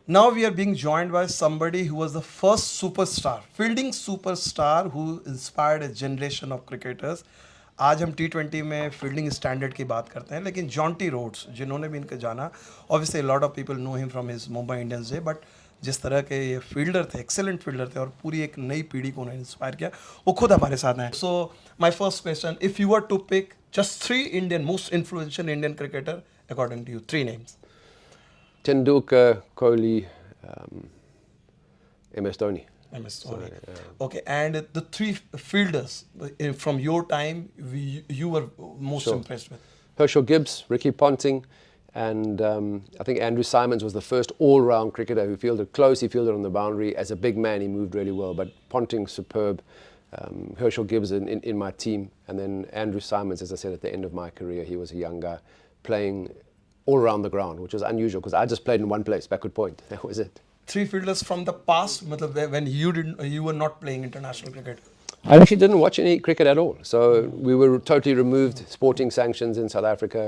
Now we are being joined by somebody who was the first superstar, fielding superstar who inspired a generation of cricketers. आज हम T20 में fielding standard की बात करते हैं, लेकिन जॉन्टी रोड्स जिन्होंने भी इनको जाना, obviously lot of people know him from his Mumbai Indians day, but जिस तरह के ये फील्डर थे, एक्सेलेंट फील्डर थे और पूरी एक नई पीढ़ी को उन्होंने इंस्पायर किया, वो खुद हमारे साथ हैं. So my first question, if you were to pick just 3 Indian most influential Indian cricketer according to you, 3 names. Tendulkar, Kohli, MS Dhoni. MS Dhoni. Okay, and the three fielders from your time, you were most Sure. impressed with. Herschel Gibbs, Ricky Ponting, and I think Andrew Simons was the first all-round cricketer who fielded close, he fielded on the boundary. As a big man, he moved really well, but Ponting, superb. Herschel Gibbs in my team, and then Andrew Simons, as I said, at the end of my career, he was a young guy playing all around the ground, which was unusual because I just played in one place, backward point. That was it. Three fielders from the past, matlab when you were not playing international cricket. I actually didn't watch any cricket at all. So we were totally removed, sporting sanctions in South Africa.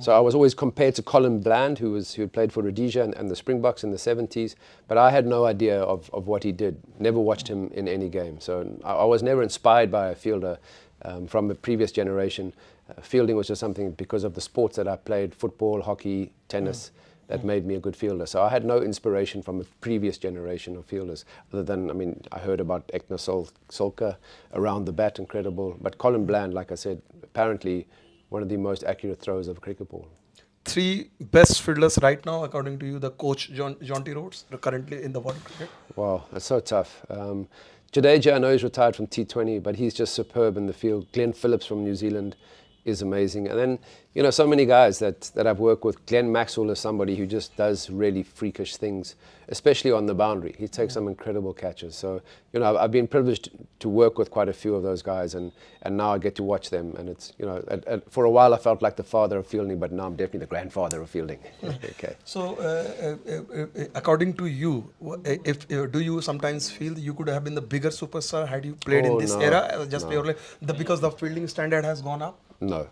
So I was always compared to Colin Bland, who had played for Rhodesia and the Springboks in the 70s. But I had no idea of what he did. Never watched him in any game. So I was never inspired by a fielder from the previous generation. Fielding was just something because of the sports that I played, football, hockey, tennis. That made me a good fielder. So I had no inspiration from a previous generation of fielders, other than, I mean, I heard about Ekna Solka, around the bat, incredible. But Colin Bland, like I said, apparently one of the most accurate throws of a cricket ball. Three best fielders right now, according to you, the coach Jonty Rhodes, currently in the world cricket. Wow, that's so tough. Jadeja, I know he's retired from T20, but he's just superb in the field. Glenn Phillips from New Zealand is amazing. And then, you know, so many guys that I've worked with. Glenn Maxwell is somebody who just does really freakish things, especially on the boundary. He takes some incredible catches. So, you know, I've been privileged to work with quite a few of those guys, and now I get to watch them. And it's, you know, for a while I felt like the father of fielding, but now I'm definitely the grandfather of fielding. Okay. So, according to you, if do you sometimes feel you could have been the bigger superstar had you played in this era, just purely because the fielding standard has gone up? No,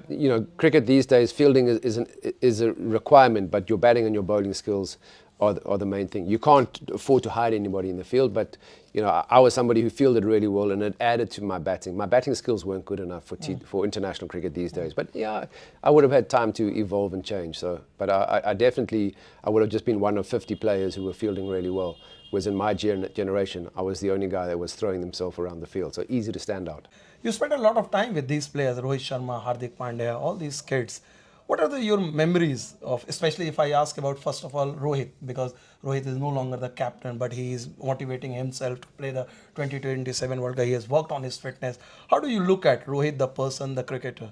you know, cricket these days, fielding is a requirement, but your batting and your bowling skills are the main thing. You can't afford to hide anybody in the field, but you know, I was somebody who fielded really well, and it added to my batting. My batting skills weren't good enough for international cricket these days, but yeah, I would have had time to evolve and change. So, but I definitely, I would have just been one of 50 players who were fielding really well. Whereas in my generation, I was the only guy that was throwing themselves around the field, so easy to stand out. You spent a lot of time with these players, Rohit Sharma, Hardik Pandya, all these kids. What are your memories of, especially if I ask about, first of all, Rohit, because Rohit is no longer the captain, but he is motivating himself to play the 2027 World Cup. He has worked on his fitness. How do you look at Rohit, the person, the cricketer?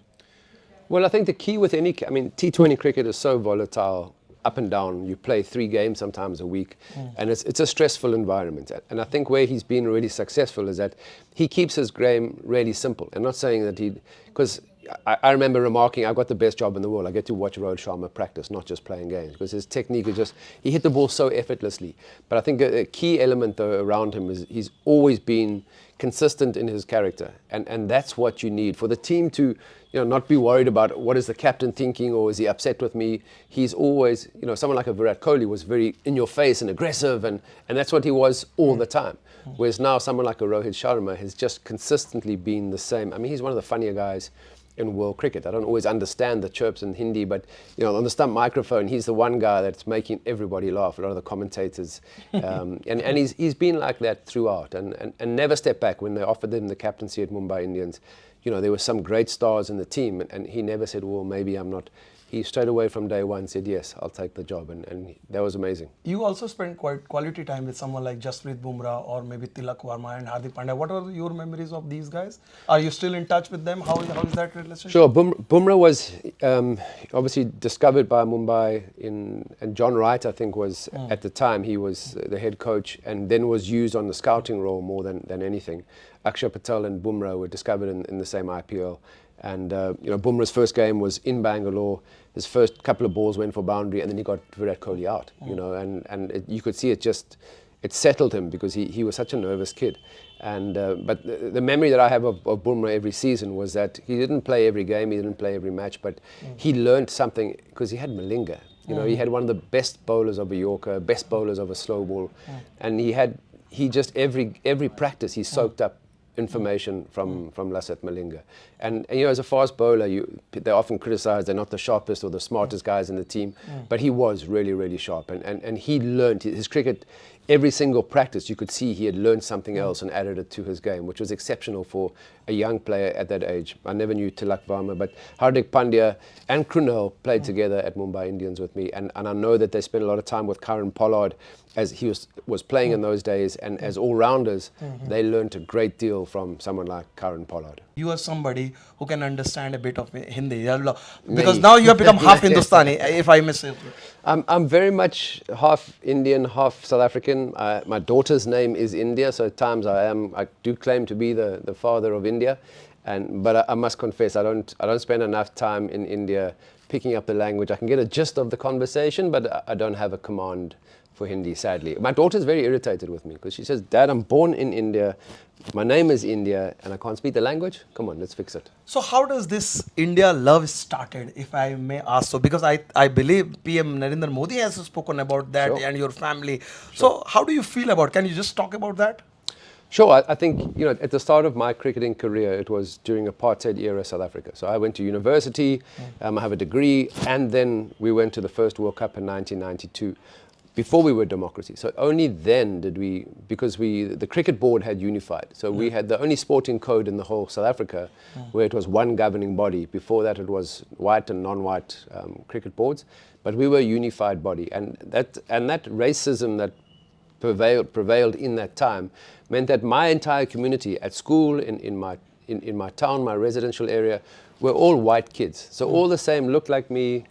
Well, I think the key with any, I mean, T20 cricket is so volatile, up and down. You play 3 games sometimes a week, and it's a stressful environment. And I think where he's been really successful is that he keeps his game really simple. And not saying that because I remember remarking, I've got the best job in the world. I get to watch Rohit Sharma practice, not just playing games, because his technique is just, he hit the ball so effortlessly. But I think a key element though around him is he's always been consistent in his character, and that's what you need for the team to, you know, not be worried about what is the captain thinking or is he upset with me. He's always, you know, someone like a Virat Kohli was very in your face and aggressive, and that's what he was all the time. Whereas now someone like a Rohit Sharma has just consistently been the same. I mean, he's one of the funnier guys in world cricket. I don't always understand the chirps in Hindi, but you know, on the stump microphone, he's the one guy that's making everybody laugh. A lot of the commentators, and he's been like that throughout, and never stepped back when they offered him the captaincy at Mumbai Indians. You know, there were some great stars in the team, and he never said, well, maybe I'm not. He straight away from day one said, yes, I'll take the job, and that was amazing. You also spent quite quality time with someone like Jasprit Bumrah or maybe Tilak Varma and Hardik Pandya. What are your memories of these guys? Are you still in touch with them? How is that relationship? Sure, Bumrah was obviously discovered by Mumbai, and John Wright, I think, was at the time, he was the head coach, and then was used on the scouting role more than anything. Akshay Patel and Bumrah were discovered in the same IPL. And you know, Bumrah's first game was in Bangalore. His first couple of balls went for boundary, and then he got Virat Kohli out. You know, and you could see it settled him because he was such a nervous kid. And but the memory that I have of Bumrah every season was that he didn't play every game, he didn't play every match, but he learned something because he had Malinga. You know, he had one of the best bowlers of a Yorker, best bowlers of a slow ball, and he just every practice he soaked up information from Lasat Malinga. And you know, as a fast bowler, they're often criticized they're not the sharpest or the smartest guys in the team, but he was really, really sharp. And he learned his cricket. Every single practice, you could see he had learned something else and added it to his game, which was exceptional for a young player at that age. I never knew Tilak Varma, but Hardik Pandya and Krunal played together at Mumbai Indians with me. And I know that they spent a lot of time with Karan Pollard as he was playing in those days. And as all-rounders, they learned a great deal from someone like Karan Pollard. You are somebody who can understand a bit of Hindi. Because now you have become half Hindustani, if I may say. I'm very much half Indian, half South African. My daughter's name is India, so at times I do claim to be the father of India. But I must confess, I don't spend enough time in India picking up the language. I can get a gist of the conversation, but I don't have a command for Hindi, sadly. My daughter's very irritated with me because she says, "Dad, I'm born in India, my name is India, and I can't speak the language. Come on, let's fix it." So how does this India love started, if I may ask so? Because I believe PM Narendra Modi has spoken about that and your family. So how do you feel about it? Can you just talk about that? Sure, I think, you know, at the start of my cricketing career, it was during apartheid era South Africa. So I went to university, I have a degree, and then we went to the first World Cup in 1992. Before we were democracy. So only then did we, because the cricket board had unified. So we had the only sporting code in the whole South Africa where it was one governing body. Before that it was white and non-white cricket boards. But we were a unified body. And that racism that prevailed in that time meant that my entire community at school, in my town, my residential area, were all white kids. So all the same, looked like me,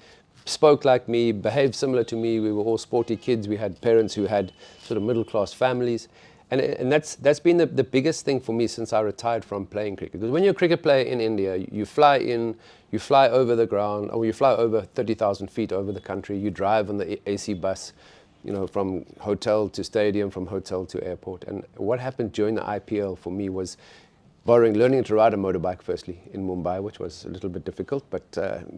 spoke like me, behaved similar to me. We were all sporty kids. We had parents who had sort of middle-class families. And that's been the biggest thing for me since I retired from playing cricket. Because when you're a cricket player in India, you fly in, you fly over the ground, or you fly over 30,000 feet over the country, you drive on the AC bus, you know, from hotel to stadium, from hotel to airport. And what happened during the IPL for me was learning to ride a motorbike firstly in Mumbai, which was a little bit difficult, but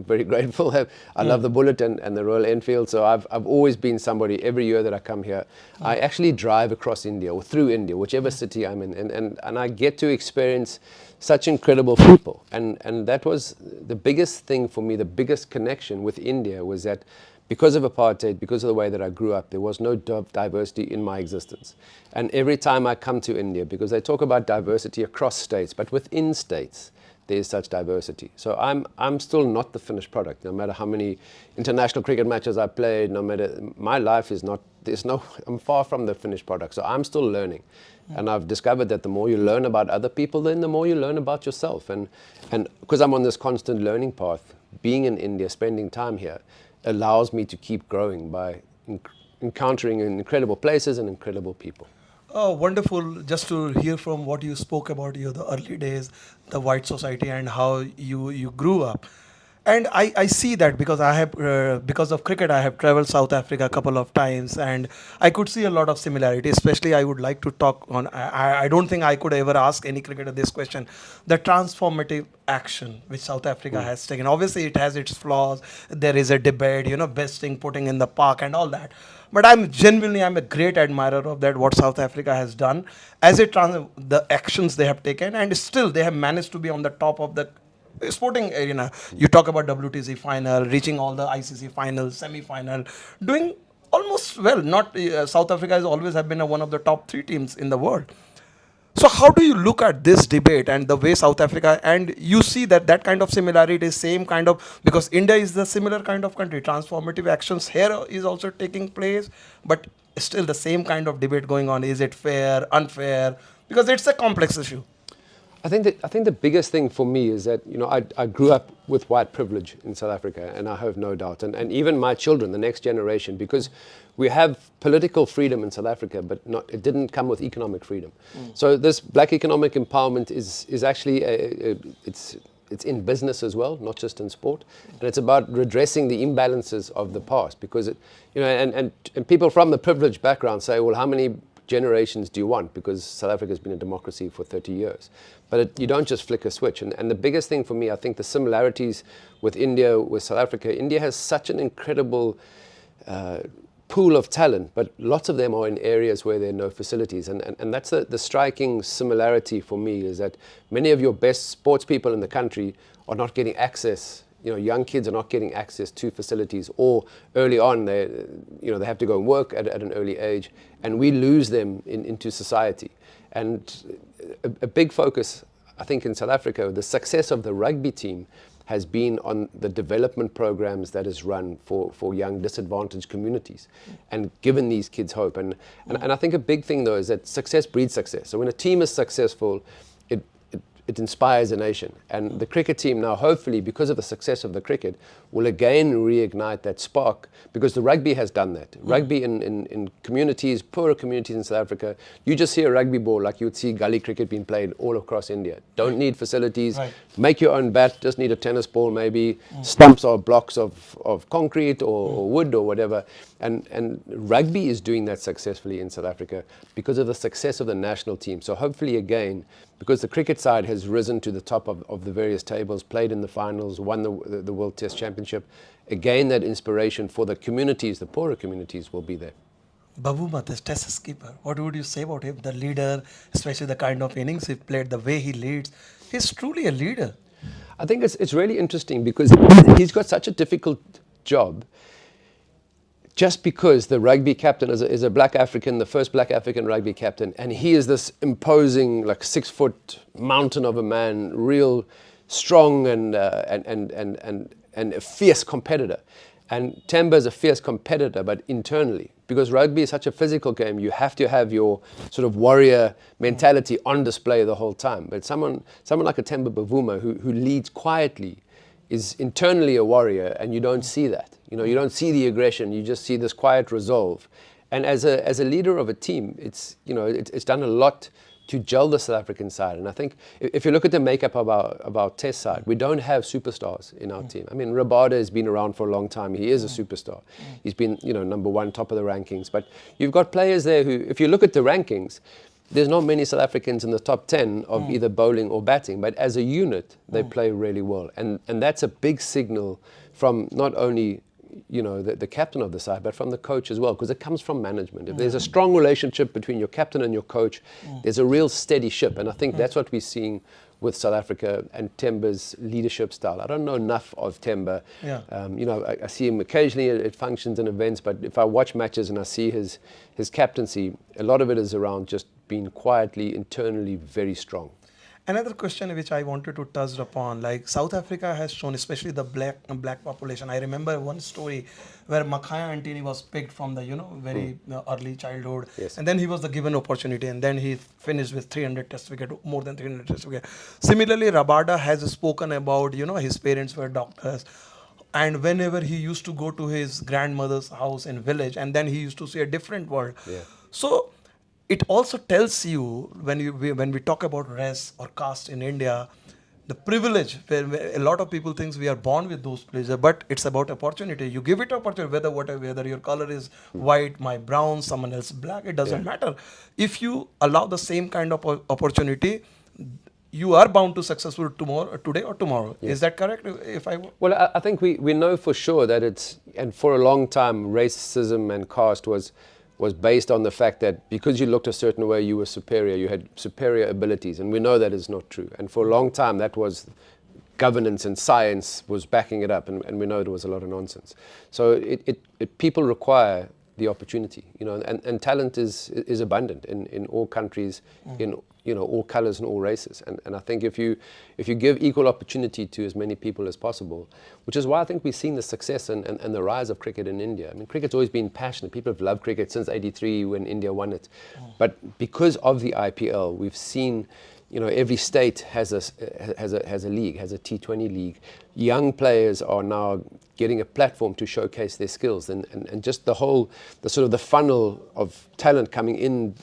very grateful. I love the Bullet and the Royal Enfield, so I've always been somebody, every year that I come here, I actually drive across India or through India, whichever city I'm in, and I get to experience such incredible people. And that was the biggest thing for me, the biggest connection with India was that because of apartheid, because of the way that I grew up, there was no diversity in my existence. And every time I come to India, because they talk about diversity across states, but within states, there is such diversity. So I'm still not the finished product. No matter how many international cricket matches I played, no matter, my life is not, I'm far from the finished product. So I'm still learning. And I've discovered that the more you learn about other people, then the more you learn about yourself. And because I'm on this constant learning path, being in India, spending time here, allows me to keep growing by encountering incredible places and incredible people. Oh, wonderful. Just to hear from what you spoke about, the early days, the white society and how you grew up. And I see that because I have, because of cricket, I have traveled South Africa a couple of times and I could see a lot of similarity. Especially I would like to talk on, I don't think I could ever ask any cricketer this question, the transformative action which South Africa has taken. Obviously it has its flaws. There is a debate, besting, putting in the park and all that. But I'm a great admirer of that, what South Africa has done as the actions they have taken, and still they have managed to be on the top of the sporting arena. You talk about WTC final, reaching all the ICC finals, semi-final, doing almost well. Not South Africa has always have been one of the top 3 teams in the world. So how do you look at this debate and the way South Africa, and you see that kind of similarity is same kind of, because India is the similar kind of country, transformative actions here is also taking place, but still the same kind of debate going on. Is it fair, unfair? Because it's a complex issue. I think the biggest thing for me is that, I grew up with white privilege in South Africa, and I have no doubt, and even my children, the next generation, because we have political freedom in South Africa, but it didn't come with economic freedom. So this black economic empowerment is actually it's in business as well, not just in sport, and it's about redressing the imbalances of the past, because and people from the privileged background say, well, how many generations do you want? Because South Africa has been a democracy for 30 years. But you don't just flick a switch. And the biggest thing for me, I think the similarities with India, with South Africa, India has such an incredible pool of talent, but lots of them are in areas where there are no facilities. And that's the striking similarity for me, is that many of your best sports people in the country are not getting access. Young kids are not getting access to facilities, or early on they have to go and work at an early age, and we lose them into society. And a big focus, I think, in South Africa, the success of the rugby team has been on the development programs that is run for young disadvantaged communities, and given these kids hope. And I think a big thing, though, is that success breeds success. So when a team is successful, it inspires a nation. And the cricket team now, hopefully, because of the success of the cricket, will again reignite that spark, because the rugby has done that. Rugby in communities, poorer communities in South Africa, you just see a rugby ball like you would see gully cricket being played all across India. Don't need facilities, make your own bat, just need a tennis ball maybe, stumps or blocks of concrete or wood or whatever. And rugby is doing that successfully in South Africa because of the success of the national team. So hopefully again, because the cricket side has risen to the top of the various tables, played in the finals, won the World Test Championship, again that inspiration for the communities, the poorer communities, will be there. Bavuma, the test skipper, what would you say about him? The leader, especially the kind of innings he played, the way he leads. He's truly a leader. I think it's really interesting because he's got such a difficult job, just because the rugby captain is a black African, the first black African rugby captain, and he is this imposing, like 6-foot mountain of a man, real strong and a fierce competitor. And Temba is a fierce competitor, but internally, because rugby is such a physical game, you have to have your sort of warrior mentality on display the whole time. But someone like a Temba Bavuma who leads quietly is internally a warrior, and you don't see that. You don't see the aggression, you just see this quiet resolve. And as a leader of a team, it's done a lot to gel the South African side. And I think if you look at the makeup of our test side, we don't have superstars in our team. I mean, Rabada has been around for a long time. He is a superstar. He's been, number one, top of the rankings. But you've got players there who, if you look at the rankings, there's not many South Africans in the top 10 of either bowling or batting, but as a unit, they play really well. And that's a big signal from not only the captain of the side, but from the coach as well, because it comes from management. If there's a strong relationship between your captain and your coach, there's a real steady ship. And I think that's what we're seeing with South Africa and Temba's leadership style. I don't know enough of Temba. I see him occasionally at functions and events, but if I watch matches and I see his captaincy, a lot of it is around just being quietly, internally very strong. Another question which I wanted to touch upon, like South Africa has shown, especially the black population. I remember one story where Makhaya Antony was picked from the very early childhood, and then he was the given opportunity, and then he finished with 300 test wicket, more than 300 test wicket. Similarly, Rabada has spoken about his parents were doctors, and whenever he used to go to his grandmother's house in village, and then he used to see a different world. So it also tells you, when we talk about race or caste in India, the privilege, where a lot of people think we are born with those privileges, but it's about opportunity. You give it opportunity, whether your color is white, my brown, someone else black, it doesn't matter. If you allow the same kind of opportunity, you are bound to successful today or tomorrow. Is that correct? Well, I think we know for sure that and for a long time, racism and caste was based on the fact that because you looked a certain way, you were superior, you had superior abilities, and we know that is not true. And for a long time, that was governance and science was backing it up, and we know there was a lot of nonsense. So people require the opportunity, and talent is abundant in all countries, in all colors and all races. And I think if you give equal opportunity to as many people as possible, which is why I think we've seen the success and the rise of cricket in India. I mean, cricket's always been passionate. People have loved cricket since '83 when India won it. But because of the IPL, we've seen every state has a league, has a T20 league. Young players are now getting a platform to showcase their skills, and just the funnel of talent coming in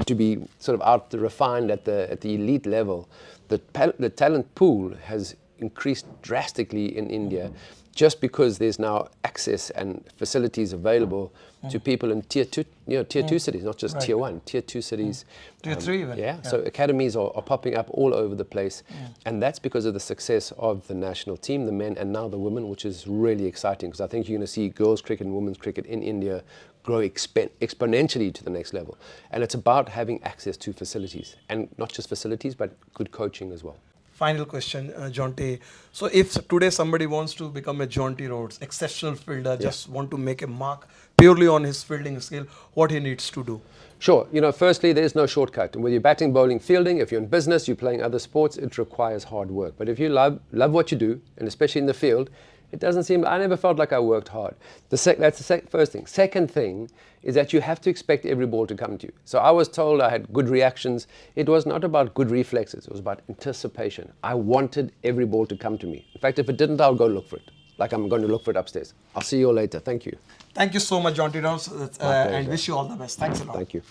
to be sort of refined at the elite level. The talent pool has increased drastically in India just because there's now access and facilities available to people in tier two, tier two cities, not just tier one, tier two cities. Tier three even. Yeah, so academies are popping up all over the place. And that's because of the success of the national team, the men and now the women, which is really exciting because I think you're going to see girls cricket and women's cricket in India grow exponentially to the next level. And it's about having access to facilities, and not just facilities, but good coaching as well. Final question, Jonty. So if today somebody wants to become a Jonty Rhodes, exceptional fielder, just want to make a mark purely on his fielding skill, what he needs to do? Sure. Firstly, there's no shortcut. Whether you're batting, bowling, fielding, if you're in business, you're playing other sports, it requires hard work. But if you love what you do, and especially in the field, it doesn't seem, I never felt like I worked hard. That's the first thing. Second thing is that you have to expect every ball to come to you. So I was told I had good reactions. It was not about good reflexes. It was about anticipation. I wanted every ball to come to me. In fact, if it didn't, I'll go look for it. Like I'm going to look for it upstairs. I'll see you all later. Thank you. Thank you so much, Jonty Rhodes, and wish you all the best. Thanks a lot. Thank you.